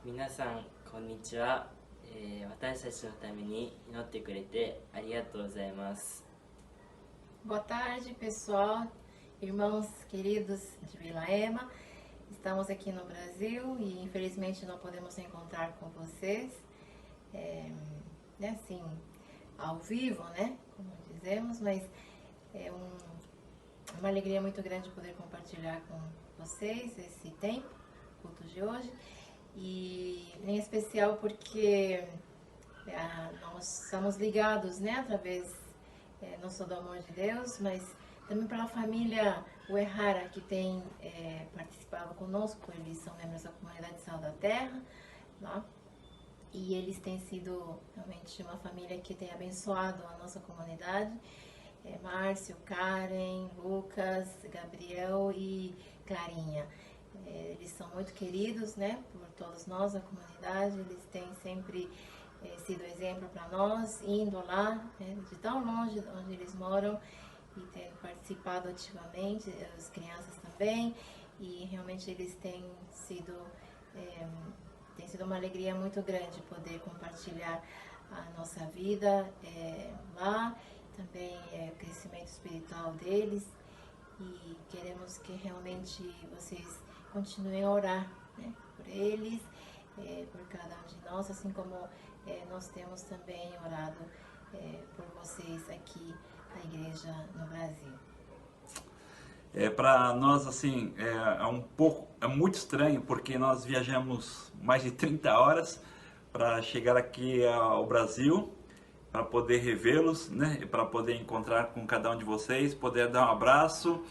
皆さんこんにちは、私たちのために祈ってくれてありがとうございます。 Boa tarde, pessoal, irmãos queridos de Vila Ema. Estamos aqui no Brasil e infelizmente não podemos encontrar com vocês, assim, ao vivo, né? Como dizemos, mas é uma alegria muito grande poder compartilhar com vocês esse tempo, culto de hoje. E em especial porque nós estamos ligados, né, através não só do amor de Deus, mas também pela família Uehara, que tem participado conosco. Eles são membros da comunidade Sal da Terra, lá, e eles têm sido realmente uma família que tem abençoado a nossa comunidade. Márcio, Karen, Lucas, Gabriel e Clarinha. Eles são muito queridos, né, por todos nós da comunidade. Eles têm sempre sido exemplo para nós, indo lá, né, de tão longe de onde eles moram, e tendo participado ativamente, as crianças também, e realmente eles têm sido uma alegria muito grande poder compartilhar a nossa vida lá, também o crescimento espiritual deles, e queremos que realmente vocês continuem a orar, né, por eles, por cada um de nós, assim como nós temos também orado por vocês aqui na igreja no Brasil. Para nós, assim, é muito estranho, porque nós viajamos mais de 30 horas para chegar aqui ao Brasil, para poder revê-los, né, para poder encontrar com cada um de vocês, poder dar um abraço.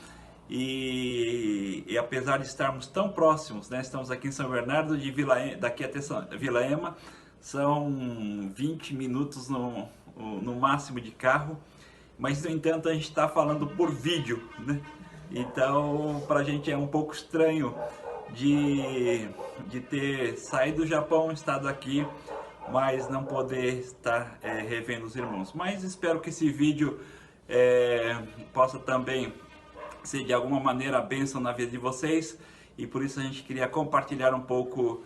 E apesar de estarmos tão próximos, né, estamos aqui em São Bernardo, daqui até Vila Ema, são 20 minutos no máximo de carro, mas no entanto a gente está falando por vídeo, né? Então para a gente é um pouco estranho de ter saído do Japão, estado aqui, mas não poder estar revendo os irmãos. Mas espero que esse vídeo possa também ser de alguma maneira a bênção na vida de vocês, e por isso a gente queria compartilhar um pouco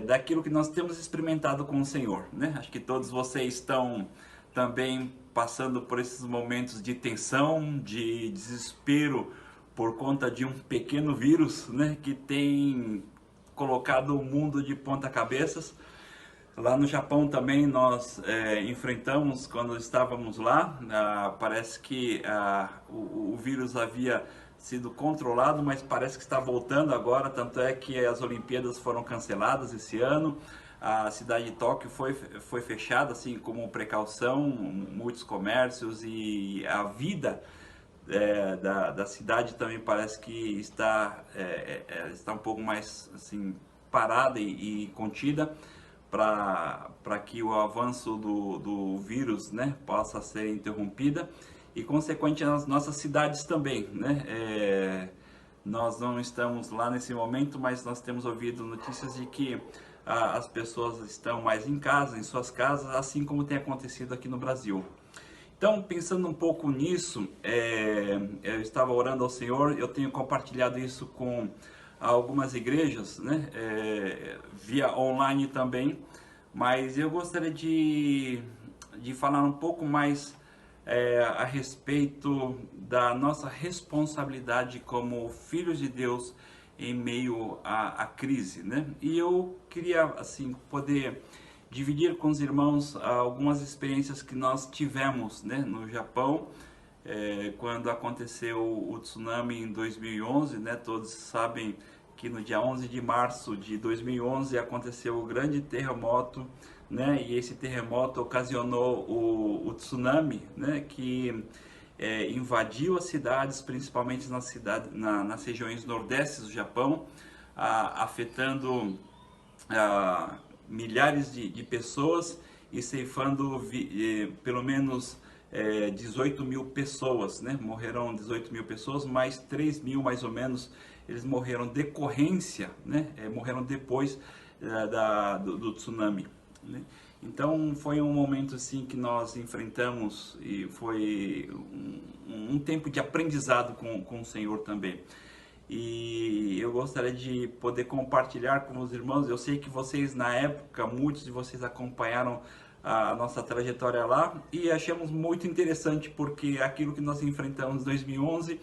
daquilo que nós temos experimentado com o Senhor, né? Acho que todos vocês estão também passando por esses momentos de tensão, de desespero por conta de um pequeno vírus, né, que tem colocado o mundo de ponta cabeças. Lá no Japão também nós enfrentamos, quando estávamos lá, parece que o vírus havia sido controlado, mas parece que está voltando agora, tanto é que as Olimpíadas foram canceladas esse ano, a cidade de Tóquio foi fechada assim como precaução, muitos comércios, e a vida da cidade também parece que está um pouco mais assim parada e contida, para que o avanço do vírus, né, possa ser interrompida, e consequente nas nossas cidades também, né? Nós não estamos lá nesse momento, mas nós temos ouvido notícias de que as pessoas estão mais em casa, em suas casas, assim como tem acontecido aqui no Brasil. Então, pensando um pouco nisso, eu estava orando ao Senhor, eu tenho compartilhado isso com algumas igrejas, né, via online também, mas eu gostaria de falar um pouco mais a respeito da nossa responsabilidade como filhos de Deus em meio à crise, né? E eu queria assim poder dividir com os irmãos algumas experiências que nós tivemos, né, no Japão, quando aconteceu o tsunami em 2011, né? Todos sabem que no dia 11 de março de 2011 aconteceu o grande terremoto, né? E esse terremoto ocasionou o tsunami, né, que invadiu as cidades, principalmente nas regiões nordestes do Japão, afetando milhares de pessoas e ceifando pelo menos 18 mil pessoas, né? Morreram 18 mil pessoas, mais 3 mil mais ou menos eles morreram decorrência, né? Morreram depois do tsunami, né? Então foi um momento assim que nós enfrentamos, e foi um tempo de aprendizado com o Senhor também. e eu gostaria de poder compartilhar com os irmãos. Eu sei que vocês, na época, muitos de vocês acompanharam a nossa trajetória lá e achamos muito interessante, porque aquilo que nós enfrentamos em 2011,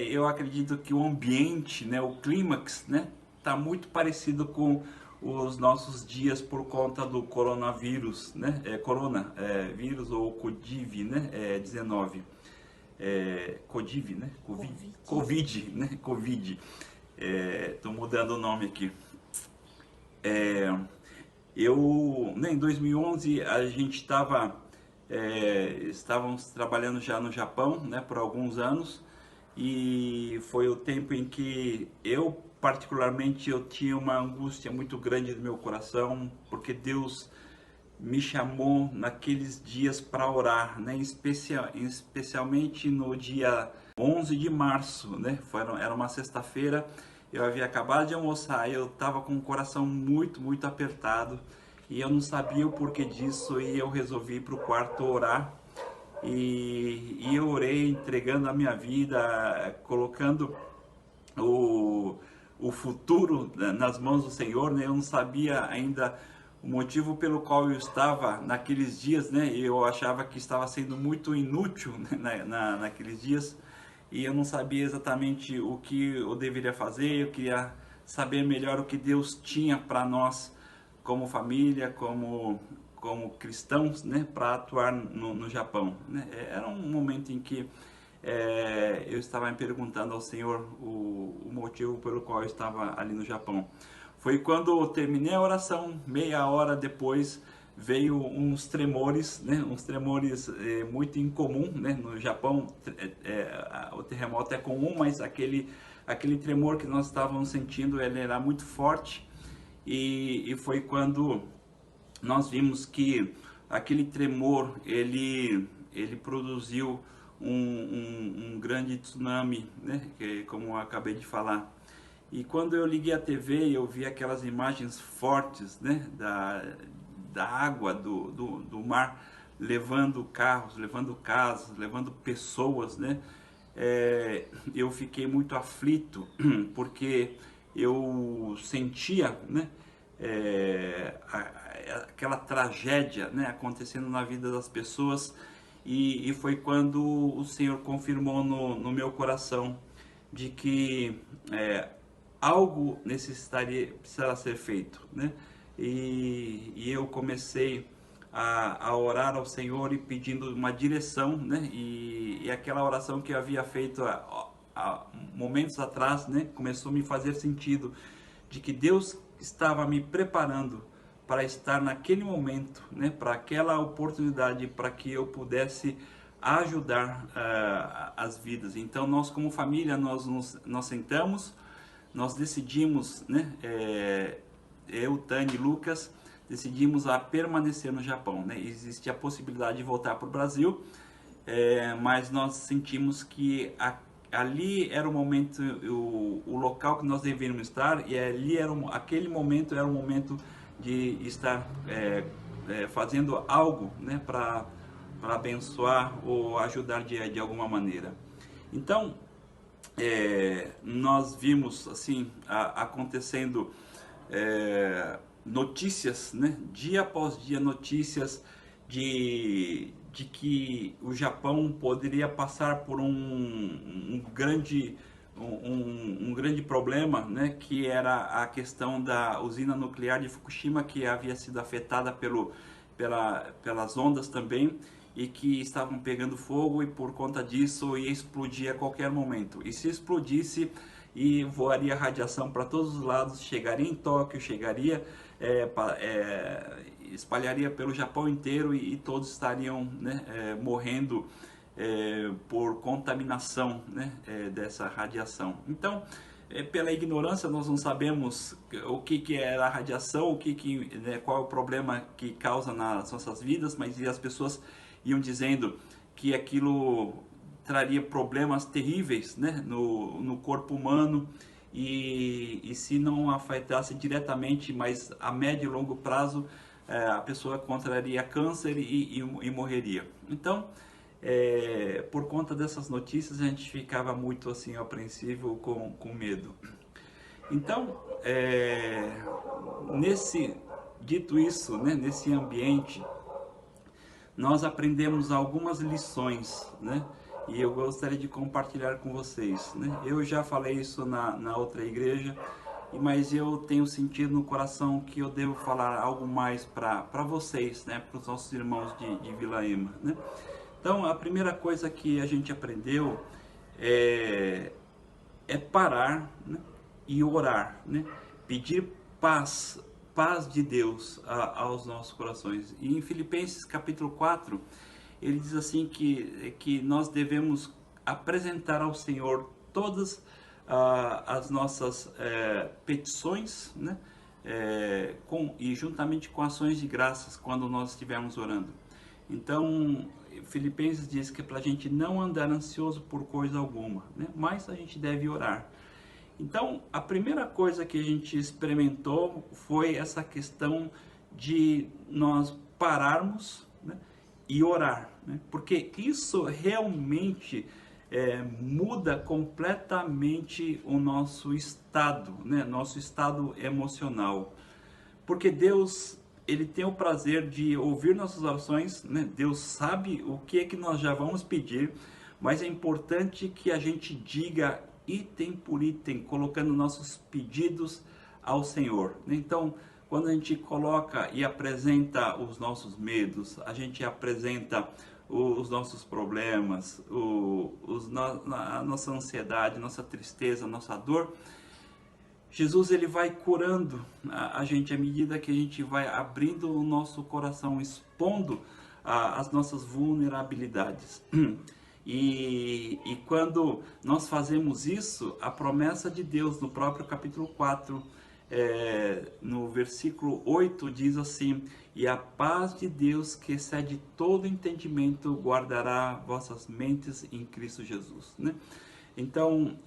eu acredito que o ambiente, né, o clímax, né, está muito parecido com os nossos dias por conta do coronavírus, né, vírus ou COVID, né, 19, COVID, né, Covid, né, Covid, tô mudando o nome aqui. Em 2011 a gente estávamos trabalhando já no Japão, né, por alguns anos, e foi o tempo em que particularmente eu tinha uma angústia muito grande no meu coração, porque Deus me chamou naqueles dias para orar, né, especialmente no dia 11 de março, né, era uma sexta-feira. Eu havia acabado de almoçar, eu estava com o coração muito apertado e eu não sabia o porquê disso, e eu resolvi ir para o quarto orar. E eu orei entregando a minha vida, colocando o futuro nas mãos do Senhor, né? Eu não sabia ainda o motivo pelo qual eu estava naqueles dias, né? Eu achava que estava sendo muito inútil, né, naqueles dias, e eu não sabia exatamente o que eu deveria fazer. Eu queria saber melhor o que Deus tinha para nós como família, como cristãos, né, para atuar no Japão, né? Era um momento em que eu estava me perguntando ao Senhor o motivo pelo qual eu estava ali no Japão. Foi quando eu terminei a oração, meia hora depois veio uns tremores, né, uns tremores muito incomum, né, no Japão. O terremoto é comum, mas aquele tremor que nós estávamos sentindo, ele era muito forte, e foi quando nós vimos que aquele tremor ele produziu um grande tsunami, né, como eu acabei de falar. E quando eu liguei a TV, eu vi aquelas imagens fortes, né, da água do mar, levando carros, levando casas, levando pessoas, né. Eu fiquei muito aflito, porque eu sentia, né, aquela tragédia, né, acontecendo na vida das pessoas, e foi quando o Senhor confirmou no meu coração de que algo precisava ser feito, né? E eu comecei a orar ao Senhor e pedindo uma direção, né? E aquela oração que eu havia feito há momentos atrás, né, começou a me fazer sentido, de que Deus estava me preparando para estar naquele momento, né, para aquela oportunidade, para que eu pudesse ajudar as vidas. Então nós, como família, nós sentamos, nós decidimos, né, eu, Tânia e Lucas, decidimos a permanecer no Japão, né? Existe a possibilidade de voltar para o Brasil, mas nós sentimos que ali era o momento, o local que nós deveríamos estar, e ali aquele momento era o momento de estar fazendo algo, né, para abençoar ou ajudar de alguma maneira. Então, nós vimos assim acontecendo notícias, né, dia após dia, notícias de que o Japão poderia passar por um grande problema, né, que era a questão da usina nuclear de Fukushima, que havia sido afetada pelas ondas também, e que estavam pegando fogo, e por conta disso ia explodir a qualquer momento. E se explodisse, e voaria radiação para todos os lados, chegaria em Tóquio, espalharia pelo Japão inteiro, e todos estariam, né, morrendo por contaminação, né, dessa radiação. Então, pela ignorância, nós não sabemos o que era a radiação, né, qual é o problema que causa nas nossas vidas, mas as pessoas iam dizendo que aquilo traria problemas terríveis, né, no corpo humano, e se não afetasse diretamente, mas a médio e longo prazo, a pessoa contrairia câncer e morreria. Então, por conta dessas notícias a gente ficava muito assim apreensivo, com medo. Então, dito isso, né, nesse ambiente, nós aprendemos algumas lições, né? E eu gostaria de compartilhar com vocês, né? Eu já falei isso na outra igreja, mas eu tenho sentido no coração que eu devo falar algo mais para vocês, né? Para os nossos irmãos de Vila Ema, né? Então, a primeira coisa que a gente aprendeu é parar, né? E orar, né? Pedir paz de Deus aos nossos corações. E em Filipenses capítulo 4, ele diz assim que nós devemos apresentar ao Senhor todas as nossas petições, né? E juntamente com ações de graças quando nós estivermos orando. Então, Filipenses diz que é para a gente não andar ansioso por coisa alguma, né? Mas a gente deve orar. Então, a primeira coisa que a gente experimentou foi essa questão de nós pararmos, né, e orar, né? Porque isso realmente muda completamente o nosso estado, né? Nosso estado emocional. Porque Deus, Ele tem o prazer de ouvir nossas orações, né? Deus sabe o que é que nós já vamos pedir, mas é importante que a gente diga item por item, colocando nossos pedidos ao Senhor. Então, quando a gente coloca e apresenta os nossos medos, a gente apresenta os nossos problemas, a nossa ansiedade, nossa tristeza, nossa dor, Jesus ele vai curando a gente à medida que a gente vai abrindo o nosso coração, expondo as nossas vulnerabilidades. E quando nós fazemos isso, a promessa de Deus no próprio capítulo 4, no versículo 8, diz assim: e a paz de Deus que excede todo entendimento guardará vossas mentes em Cristo Jesus, né? Então,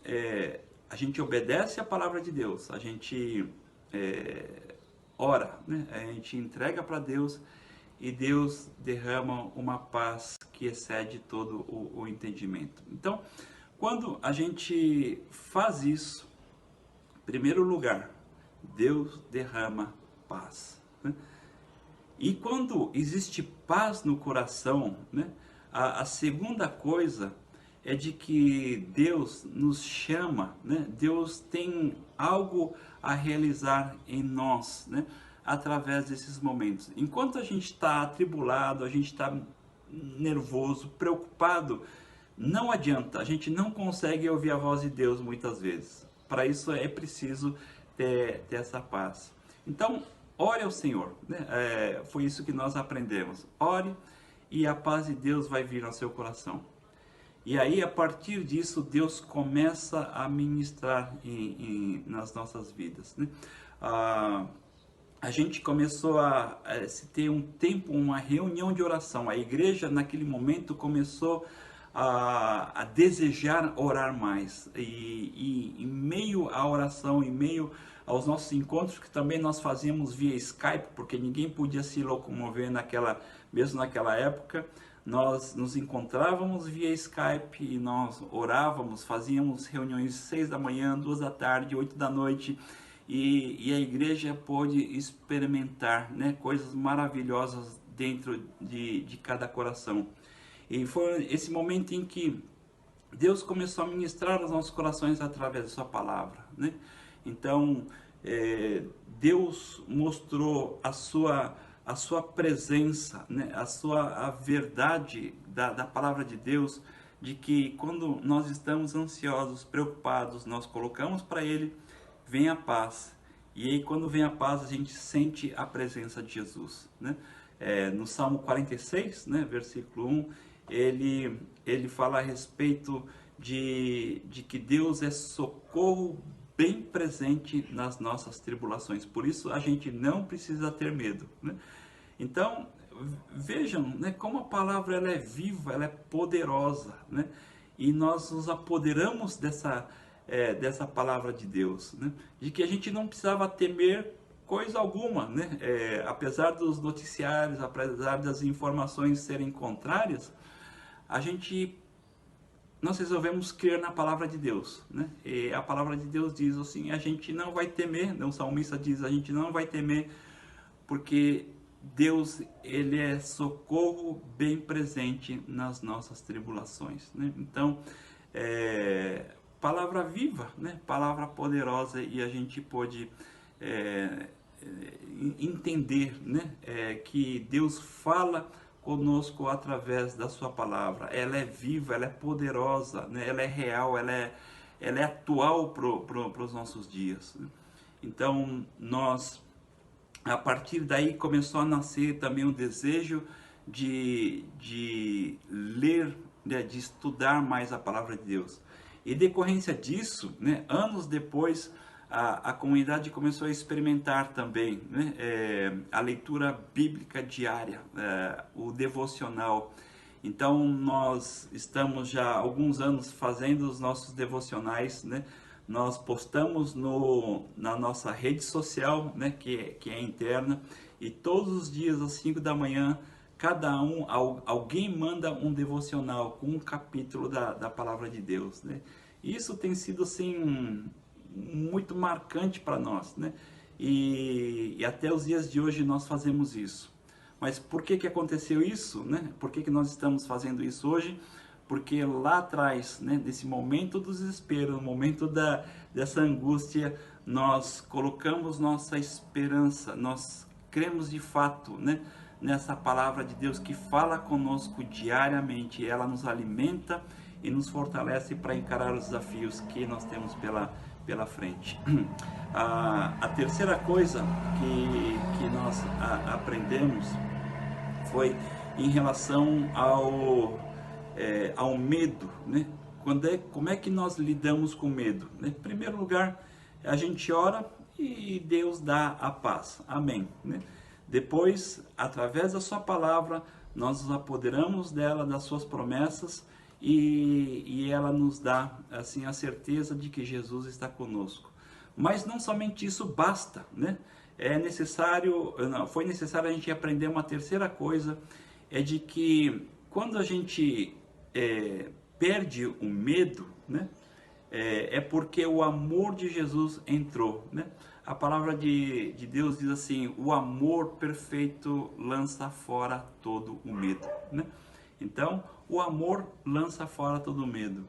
a gente obedece a palavra de Deus, a gente ora, né? A gente entrega para Deus e Deus derrama uma paz que excede todo o entendimento. Então, quando a gente faz isso, em primeiro lugar, Deus derrama paz, né? E quando existe paz no coração, né, a segunda coisa é de que Deus nos chama, né? Deus tem algo a realizar em nós, né? Através desses momentos. Enquanto a gente está atribulado, a gente está nervoso, preocupado, não adianta, a gente não consegue ouvir a voz de Deus muitas vezes. Para isso é preciso ter essa paz. Então, ore ao Senhor, né? Foi isso que nós aprendemos. Ore e a paz de Deus vai vir ao seu coração. E aí, a partir disso, Deus começa a ministrar nas nossas vidas, né? A gente começou a se ter um tempo, uma reunião de oração. A igreja, naquele momento, começou a desejar orar mais. E em meio à oração, em meio aos nossos encontros, que também nós fazíamos via Skype, porque ninguém podia se locomover mesmo naquela época, nós nos encontrávamos via Skype e nós orávamos, fazíamos reuniões 6 da manhã, 2 da tarde, 8 da noite, e a igreja pôde experimentar, né, coisas maravilhosas dentro de cada coração. E foi esse momento em que Deus começou a ministrar os nossos corações através da sua palavra, né? Então, Deus mostrou a sua presença, né? A verdade da palavra de Deus, de que quando nós estamos ansiosos, preocupados, nós colocamos para Ele, vem a paz. E aí quando vem a paz, a gente sente a presença de Jesus, né? No Salmo 46, né, versículo 1, ele fala a respeito de que Deus é socorro bem presente nas nossas tribulações. Por isso a gente não precisa ter medo, né? Então, vejam, né, como a palavra ela é viva, ela é poderosa, né? E nós nos apoderamos dessa palavra de Deus, né? De que a gente não precisava temer coisa alguma, né? Apesar dos noticiários, apesar das informações serem contrárias, nós resolvemos crer na palavra de Deus, né? E a palavra de Deus diz assim, a gente não vai temer, né? O salmista diz, a gente não vai temer, porque Deus, ele é socorro bem presente nas nossas tribulações, né? Então, palavra viva, né? Palavra poderosa, e a gente pode entender, né? Que Deus fala conosco através da sua palavra. Ela é viva, ela é poderosa, né? Ela é real, ela é atual para os nossos dias, né? Então, a partir daí começou a nascer também um desejo de ler, né? De estudar mais a palavra de Deus. E decorrência disso, né? Anos depois, a comunidade começou a experimentar também, né? A leitura bíblica diária, o devocional. Então, nós estamos já há alguns anos fazendo os nossos devocionais, né? Nós postamos na nossa rede social, né? que é interna, e todos os dias às 5 da manhã, alguém manda um devocional com um capítulo da palavra de Deus, né? Isso tem sido assim muito marcante para nós, né? E até os dias de hoje nós fazemos isso. Mas por que aconteceu isso, né? Por que nós estamos fazendo isso hoje? Porque lá atrás, né, desse momento do desespero, no momento dessa angústia, nós colocamos nossa esperança, nós cremos de fato, né, nessa palavra de Deus que fala conosco diariamente. Ela nos alimenta e nos fortalece para encarar os desafios que nós temos pela frente. A terceira coisa que nós aprendemos foi em relação ao medo, né? Como é que nós lidamos com medo, né? Em primeiro lugar, a gente ora e Deus dá a paz, amém, né? Depois, através da sua palavra, nós nos apoderamos dela, das suas promessas, e ela nos dá assim a certeza de que Jesus está conosco. Mas não somente isso basta, né? Foi necessário a gente aprender uma terceira coisa, de que quando a gente perde o medo, né? Porque o amor de Jesus entrou, né? A palavra de Deus diz assim, o amor perfeito lança fora todo o medo, né? Então, o amor lança fora todo o medo.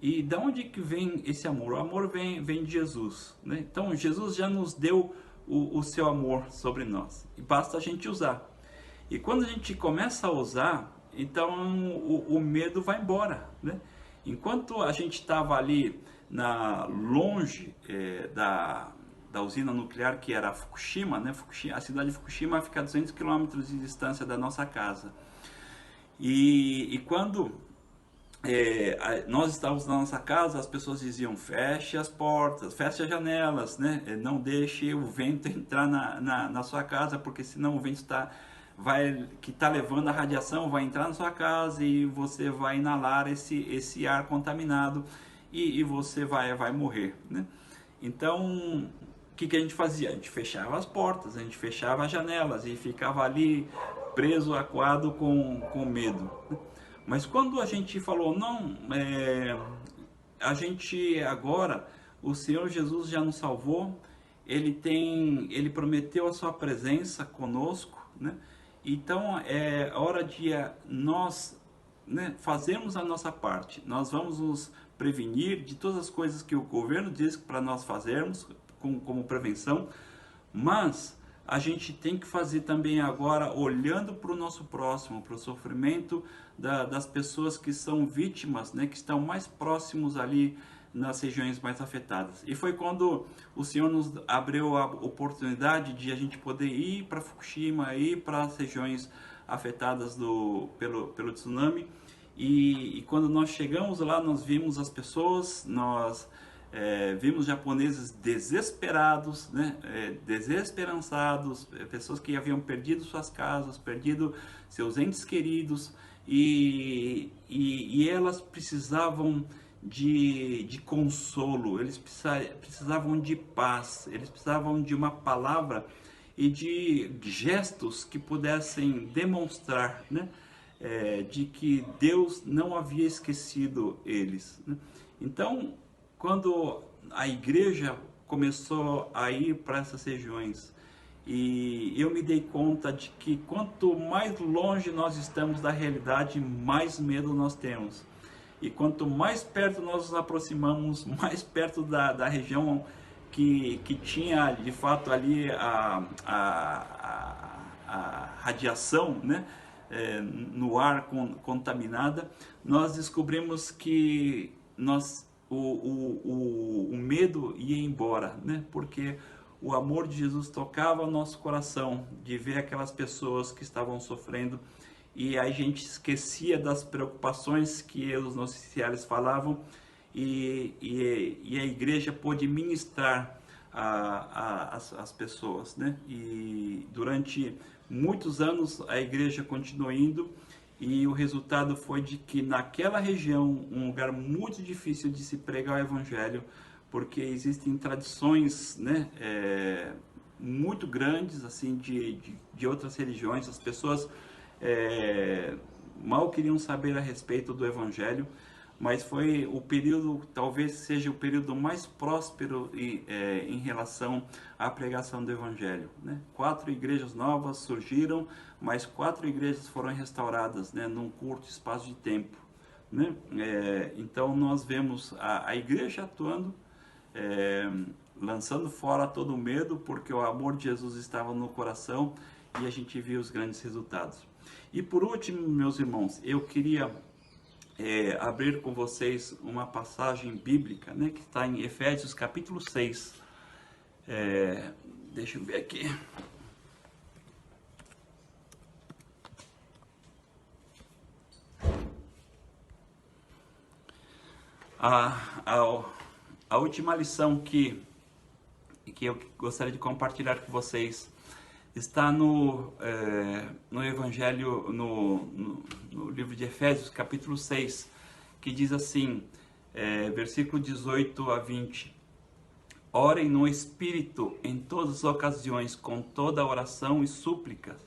E de onde que vem esse amor? O amor vem de Jesus, né? Então, Jesus já nos deu o seu amor sobre nós. E basta a gente usar. E quando a gente começa a usar, então o medo vai embora, né? Enquanto a gente estava ali longe da usina nuclear, que era Fukushima, né? A cidade de Fukushima fica a 200 quilômetros de distância da nossa casa. E quando nós estávamos na nossa casa, as pessoas diziam, feche as portas, feche as janelas, né? Não deixe o vento entrar na sua casa, porque senão o vento que está levando a radiação vai entrar na sua casa e você vai inalar esse ar contaminado e você vai morrer, né? Então, o que a gente fazia? A gente fechava as portas, a gente fechava as janelas e ficava ali preso, acuado com medo. Mas quando a gente falou, não, a gente agora, o Senhor Jesus já nos salvou, Ele prometeu a sua presença conosco, né? Então é hora de nós, né, fazermos a nossa parte. Nós vamos nos prevenir de todas as coisas que o governo diz para nós fazermos como prevenção, mas a gente tem que fazer também agora olhando para o nosso próximo, para o sofrimento das pessoas que são vítimas, né, que estão mais próximos ali nas regiões mais afetadas. E foi quando o Senhor nos abriu a oportunidade de a gente poder ir para Fukushima, ir para as regiões afetadas pelo tsunami. E quando nós chegamos lá, nós vimos as pessoas, nós vimos japoneses desesperados, né? Desesperançados, pessoas que haviam perdido suas casas, perdido seus entes queridos, e elas precisavam de consolo, eles precisavam de paz, eles precisavam de uma palavra e de gestos que pudessem demonstrar, né, de que Deus não havia esquecido eles, né? Então, quando a igreja começou a ir para essas regiões, e eu me dei conta de que quanto mais longe nós estamos da realidade, mais medo nós temos. E quanto mais perto nós nos aproximamos, mais perto da região que tinha de fato ali a radiação, né? No ar contaminada, nós descobrimos que o medo ia embora, né? Porque o amor de Jesus tocava o nosso coração, de ver aquelas pessoas que estavam sofrendo, e a gente esquecia das preocupações que os noticiários falavam, e a igreja pôde ministrar as pessoas, né? E durante muitos anos a igreja continuou indo, e o resultado foi de que naquela região, um lugar muito difícil de se pregar o evangelho, porque existem tradições, né, muito grandes assim de outras religiões. As pessoas mal queriam saber a respeito do evangelho, mas foi o período, talvez seja o período mais próspero em relação à pregação do evangelho, né? 4 igrejas novas surgiram, mas 4 igrejas foram restauradas, né, num curto espaço de tempo, né? Então nós vemos a igreja atuando, lançando fora todo o medo, porque o amor de Jesus estava no coração, e a gente viu os grandes resultados. E por último, meus irmãos, eu queria abrir com vocês uma passagem bíblica, né, que está em Efésios capítulo 6. Deixa eu ver aqui. A última lição que eu gostaria de compartilhar com vocês está no Evangelho, no livro de Efésios, capítulo 6, que diz assim, versículo 18 a 20: Orem no Espírito em todas as ocasiões, com toda oração e súplicas.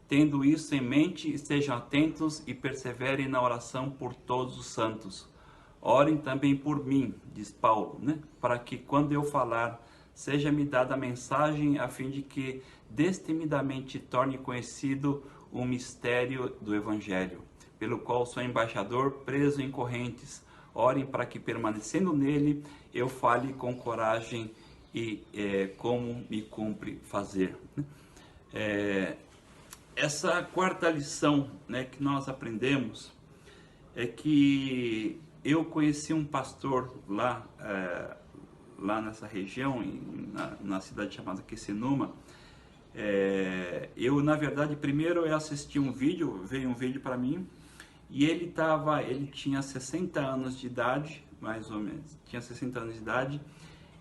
Tendo isso em mente, estejam atentos e perseverem na oração por todos os santos. Orem também por mim, diz Paulo, né? Para que quando eu falar, seja-me dada a mensagem, a fim de que destemidamente torne conhecido o mistério do Evangelho, pelo qual sou embaixador, preso em correntes. Orem para que, permanecendo nele, eu fale com coragem e como me cumpre fazer. Essa quarta lição, né, que nós aprendemos é que eu conheci um pastor lá nessa região, na cidade chamada Quecenuma. Eu, na verdade, primeiro eu assisti veio um vídeo para mim, e ele tinha 60 anos de idade, mais ou menos, tinha 60 anos de idade.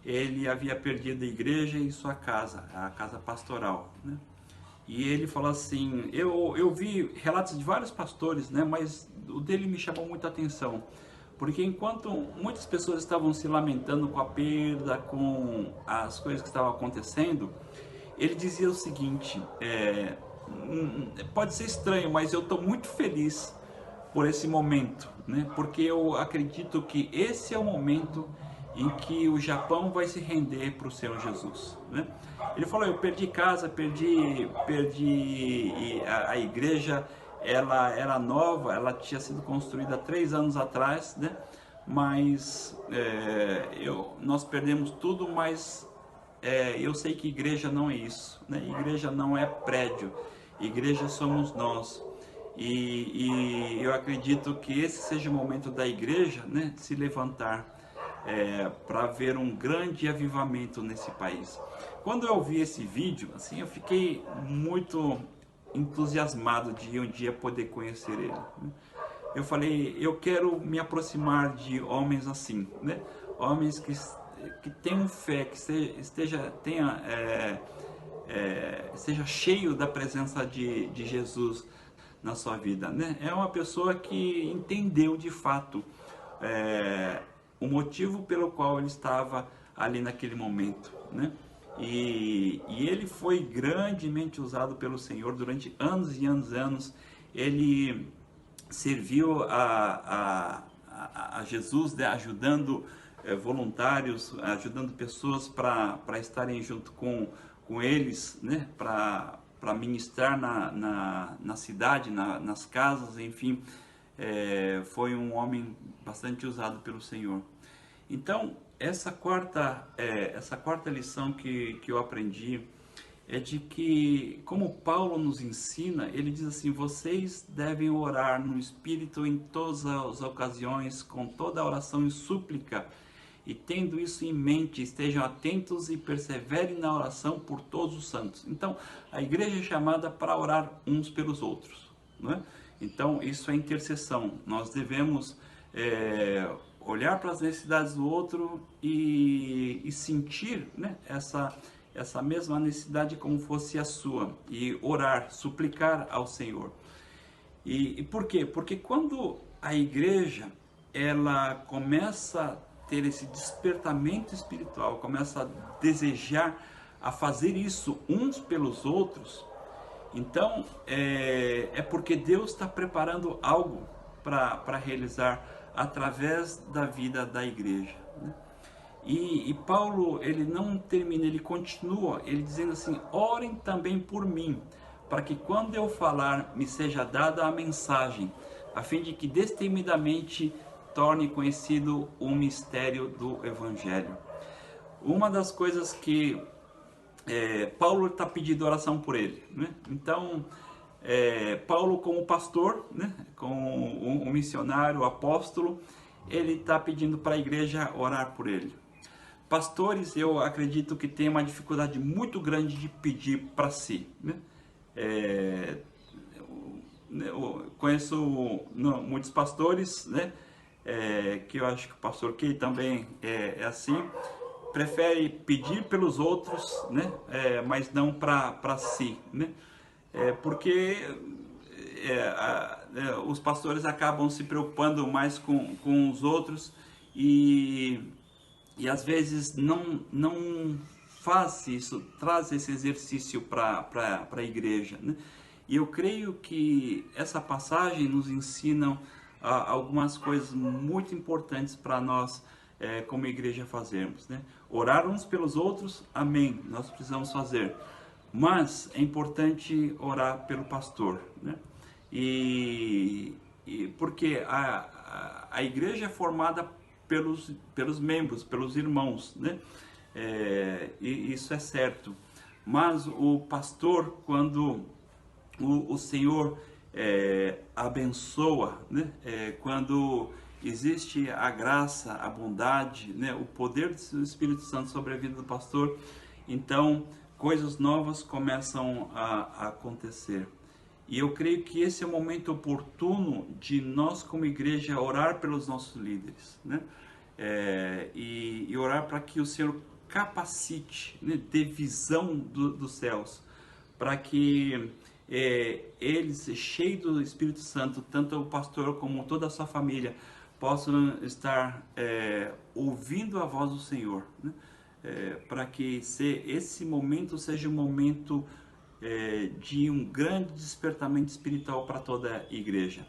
Ele havia perdido a igreja e sua casa, a casa pastoral, né? E ele falou assim, eu vi relatos de vários pastores, né, mas o dele me chamou muita atenção, porque enquanto muitas pessoas estavam se lamentando com a perda, com as coisas que estavam acontecendo, ele dizia o seguinte: pode ser estranho, mas eu estou muito feliz por esse momento, né? Porque eu acredito que esse é o momento em que o Japão vai se render para o Senhor Jesus, né? Ele falou, eu perdi casa, perdi a igreja, ela era nova, ela tinha sido construída 3 anos atrás, né? Mas nós perdemos tudo, mas eu sei que igreja não é isso, né? Igreja não é prédio, igreja somos nós. E eu acredito que esse seja o momento da igreja, né, se levantar para ver um grande avivamento nesse país. Quando eu vi esse vídeo, assim, eu fiquei muito entusiasmado de um dia poder conhecer ele, né? Eu falei, eu quero me aproximar de homens assim, né? Homens que tenham fé, que esteja cheio da presença de Jesus na sua vida, né? É uma pessoa que entendeu de fato o motivo pelo qual ele estava ali naquele momento, né? E ele foi grandemente usado pelo Senhor durante anos e anos e anos. ele serviu a Jesus, né, ajudando voluntários, ajudando pessoas para estarem junto com eles, né, para ministrar na cidade, nas casas, enfim. Foi um homem bastante usado pelo Senhor. Então, essa quarta lição que eu aprendi é de que, como Paulo nos ensina, ele diz assim: vocês devem orar no Espírito em todas as ocasiões, com toda a oração e súplica, e tendo isso em mente, estejam atentos e perseverem na oração por todos os santos. Então, a igreja é chamada para orar uns pelos outros, não é? Então, isso é intercessão. Nós devemos olhar para as necessidades do outro e sentir, né, essa mesma necessidade como fosse a sua, e orar, suplicar ao Senhor. E por quê? Porque quando a igreja ela começa a ter esse despertamento espiritual, começa a desejar a fazer isso uns pelos outros, então é porque Deus está preparando algo para realizar através da vida da igreja, né? E Paulo, ele não termina, ele continua, ele dizendo assim: orem também por mim, para que quando eu falar me seja dada a mensagem, a fim de que destemidamente torne conhecido o mistério do Evangelho. Uma das coisas que Paulo está pedindo oração por ele, né? Então, Paulo como pastor, né, como um missionário, um apóstolo, ele está pedindo para a igreja orar por ele. Pastores, eu acredito que tem uma dificuldade muito grande de pedir para si, né? Eu conheço muitos pastores, né, que eu acho que o pastor Key também é assim, prefere pedir pelos outros, né, mas não para si, né? Porque os pastores acabam se preocupando mais com os outros e às vezes não faz isso, traz esse exercício para a igreja, né? E eu creio que essa passagem nos ensina algumas coisas muito importantes para nós como igreja fazermos, né? Orar uns pelos outros, amém, nós precisamos fazer, mas é importante orar pelo pastor, né? E porque a igreja é formada pelos membros, pelos irmãos, né? E isso é certo, mas o pastor, quando o Senhor abençoa, né? Quando existe a graça, a bondade, né? O poder do Espírito Santo sobre a vida do pastor, então coisas novas começam a acontecer. E eu creio que esse é o momento oportuno de nós como igreja orar pelos nossos líderes, né? E orar para que o Senhor capacite, né? Dê visão dos céus, para que eles, cheios do Espírito Santo, tanto o pastor como toda a sua família, possam estar ouvindo a voz do Senhor, né? Para que esse momento seja um momento de um grande despertamento espiritual para toda a igreja.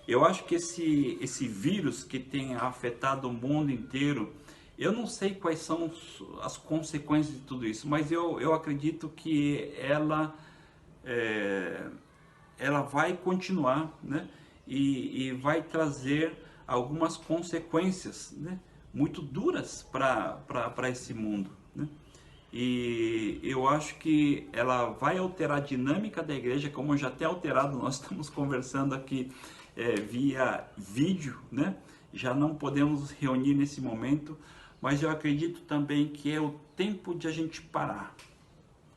Eu acho que esse vírus que tem afetado o mundo inteiro, eu não sei quais são as consequências de tudo isso, mas eu acredito que ela vai continuar, né? E vai trazer algumas consequências, né? Muito duras para esse mundo, né? E eu acho que ela vai alterar a dinâmica da igreja, como já tem alterado. Nós estamos conversando aqui via vídeo, né? Já não podemos reunir nesse momento, mas eu acredito também que é o tempo de a gente parar,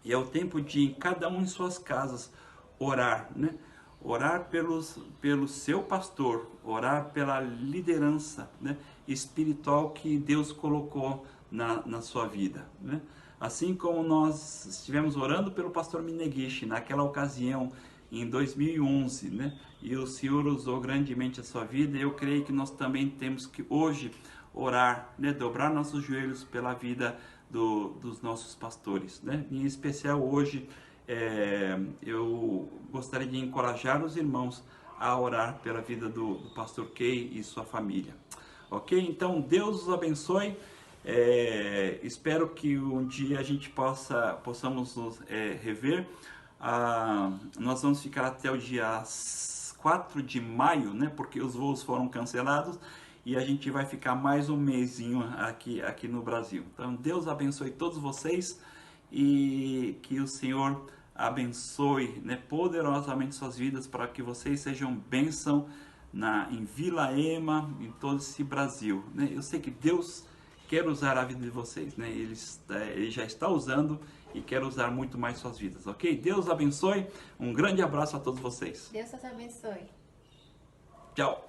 e é o tempo de cada um em suas casas orar, né? Orar pelo seu pastor, orar pela liderança, né, espiritual que Deus colocou na sua vida, né? Assim como nós estivemos orando pelo pastor Minegishi naquela ocasião em 2011, né? E o Senhor usou grandemente a sua vida. Eu creio que nós também temos que hoje orar, né? Dobrar nossos joelhos pela vida dos nossos pastores, né? Em especial hoje eu gostaria de encorajar os irmãos a orar pela vida do pastor Key e sua família. Ok? Então, Deus os abençoe. Espero que um dia a gente possamos nos rever. Nós vamos ficar até o dia 4 de maio, né? Porque os voos foram cancelados e a gente vai ficar mais um mesinho aqui no Brasil. Então, Deus abençoe todos vocês e que o Senhor abençoe, né, poderosamente suas vidas, para que vocês sejam bênção em Vila Ema, em todo esse Brasil, né? Eu sei que Deus quer usar a vida de vocês, né? Ele já está usando e quer usar muito mais suas vidas, ok? Deus abençoe, um grande abraço a todos vocês. Deus te abençoe. Tchau!